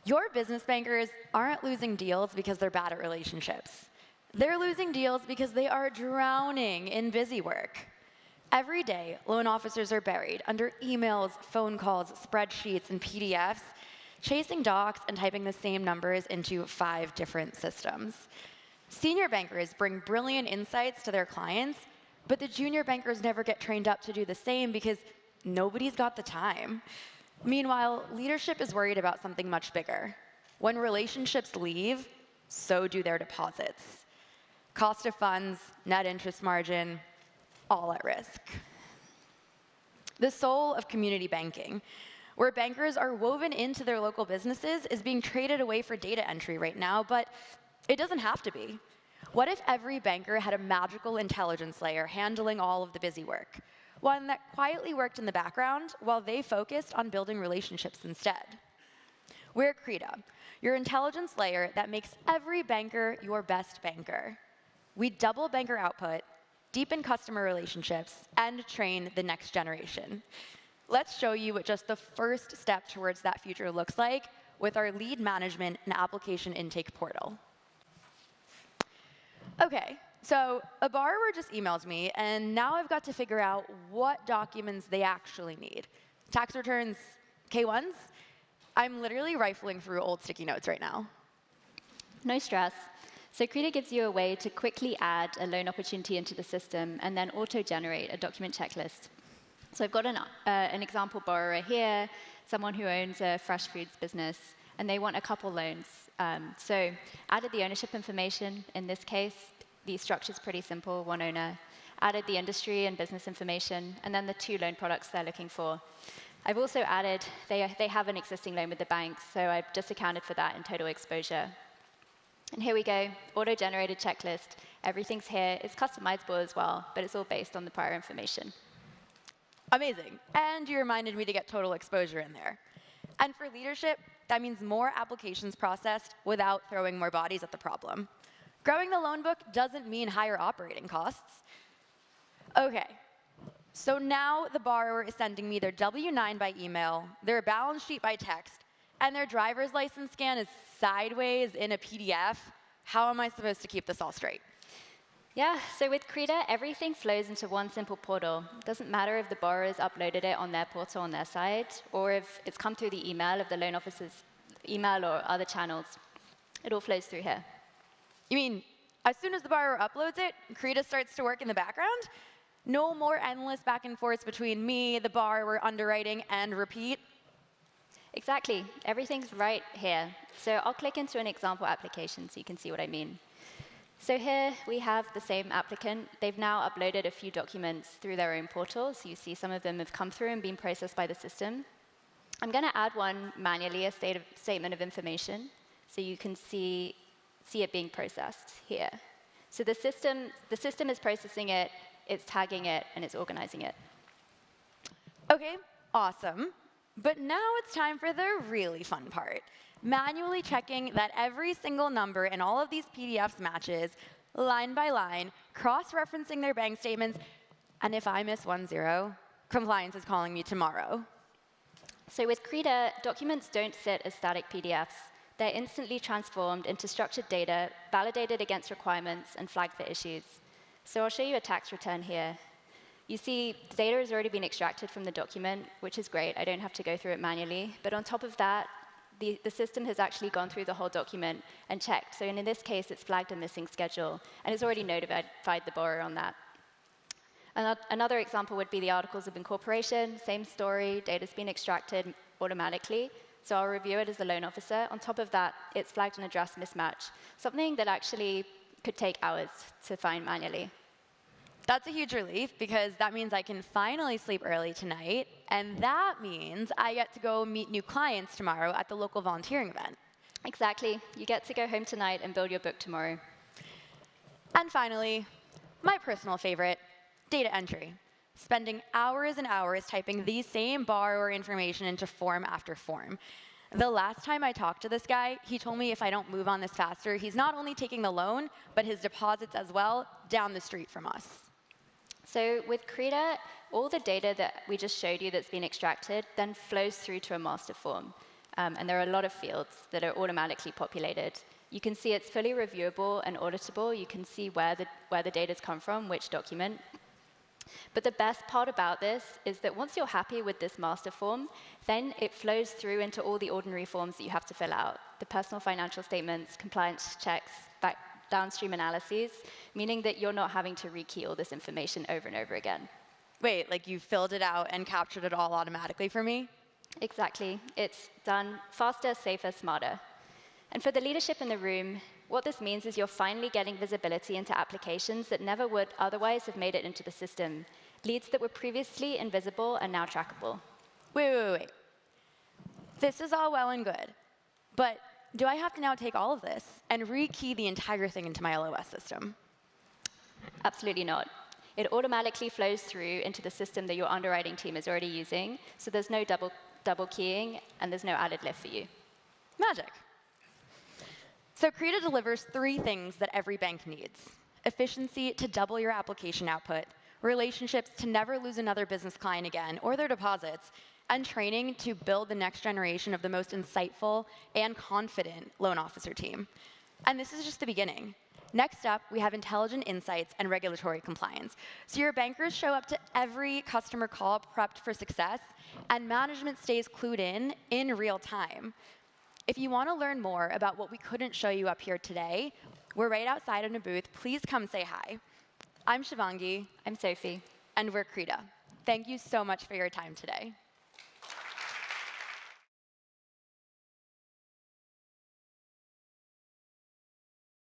Your business bankers aren't losing deals because they're bad at relationships. They're losing deals because they are drowning in busy work. Every day, loan officers are buried under emails, phone calls, spreadsheets, and PDFs, chasing docs and typing the same numbers into 5 different systems. Senior bankers bring brilliant insights to their clients, but the junior bankers never get trained up to do the same because nobody's got the time. Meanwhile, leadership is worried about something much bigger. When relationships leave, so do their deposits. Cost of funds, net interest margin, all at risk. The soul of community banking, where bankers are woven into their local businesses, is being traded away for data entry right now, but it doesn't have to be. What if every banker had a magical intelligence layer handling all of the busy work? One that quietly worked in the background while they focused on building relationships instead. We're Krida, your intelligence layer that makes every banker your best banker. We double banker output, deepen customer relationships, and train the next generation. Let's show you what just the first step towards that future looks like with our lead management and application intake portal. Okay, so a borrower just emailed me, and now I've got to figure out what documents they actually need. Tax returns, K-1s? I'm literally rifling through old sticky notes right now. No stress. So Krida gives you a way to quickly add a loan opportunity into the system and then auto-generate a document checklist. So I've got an example borrower here, someone who owns a fresh foods business, and they want a couple loans. So added the ownership information. In this case, the structure's pretty simple, one owner. Added the industry and business information, and then the 2 loan products they're looking for. I've also added, they have an existing loan with the bank, so I've just accounted for that in total exposure. And here we go, auto-generated checklist. Everything's here. It's customizable as well, but it's all based on the prior information. Amazing. And you reminded me to get total exposure in there. And for leadership, that means more applications processed without throwing more bodies at the problem. Growing the loan book doesn't mean higher operating costs. Okay, so now the borrower is sending me their W-9 by email, their balance sheet by text, and their driver's license scan is sideways in a PDF. How am I supposed to keep this all straight? Yeah, so with Krida, everything flows into one simple portal. It doesn't matter if the borrower's uploaded it on their portal on their side, or if it's come through the email of the loan officer's email or other channels. It all flows through here. You mean, as soon as the borrower uploads it, Krida starts to work in the background? No more endless back and forth between me, the borrower, underwriting, and repeat? Exactly. Everything's right here. So I'll click into an example application so you can see what I mean. So here we have the same applicant. They've now uploaded a few documents through their own portal. So you see some of them have come through and been processed by the system. I'm going to add one manually, a statement of information, so you can see it being processed here. So the system is processing it, it's tagging it, and it's organizing it. OK, awesome. But now it's time for the really fun part, manually checking that every single number in all of these PDFs matches, line by line, cross-referencing their bank statements, and if I miss 1 0, compliance is calling me tomorrow. So with Krida, documents don't sit as static PDFs. They're instantly transformed into structured data, validated against requirements, and flagged for issues. So I'll show you a tax return here. You see, the data has already been extracted from the document, which is great. I don't have to go through it manually. But on top of that, the system has actually gone through the whole document and checked. So in this case, it's flagged a missing schedule, and it's already notified the borrower on that. Another example would be the articles of incorporation. Same story, data's been extracted automatically. So I'll review it as the loan officer. On top of that, it's flagged an address mismatch, something that actually could take hours to find manually. That's a huge relief, because that means I can finally sleep early tonight, and that means I get to go meet new clients tomorrow at the local volunteering event. Exactly. You get to go home tonight and build your book tomorrow. And finally, my personal favorite, data entry. Spending hours and hours typing the same borrower information into form after form. The last time I talked to this guy, he told me if I don't move on this faster, he's not only taking the loan, but his deposits as well, down the street from us. So with Krida, all the data that we just showed you that's been extracted then flows through to a master form. And there are a lot of fields that are automatically populated. You can see it's fully reviewable and auditable. You can see where the data's come from, which document. But the best part about this is that once you're happy with this master form, then it flows through into all the ordinary forms that you have to fill out, the personal financial statements, compliance checks, downstream analyses, meaning that you're not having to rekey all this information over and over again. Wait, like you filled it out and captured it all automatically for me? Exactly. It's done faster, safer, smarter. And for the leadership in the room, what this means is you're finally getting visibility into applications that never would otherwise have made it into the system. Leads that were previously invisible are now trackable. Wait. This is all well and good, but do I have to now take all of this and rekey the entire thing into my LOS system? Absolutely not. It automatically flows through into the system that your underwriting team is already using, so there's no double keying, and there's no added lift for you. Magic. So Krida delivers 3 things that every bank needs: efficiency to double your application output, relationships to never lose another business client again or their deposits, and training to build the next generation of the most insightful and confident loan officer team. And this is just the beginning. Next up, we have intelligent insights and regulatory compliance. So your bankers show up to every customer call prepped for success, and management stays clued in real time. If you want to learn more about what we couldn't show you up here today, we're right outside in a booth. Please come say hi. I'm Shivangi. I'm Sophie. And we're Krida. Thank you so much for your time today.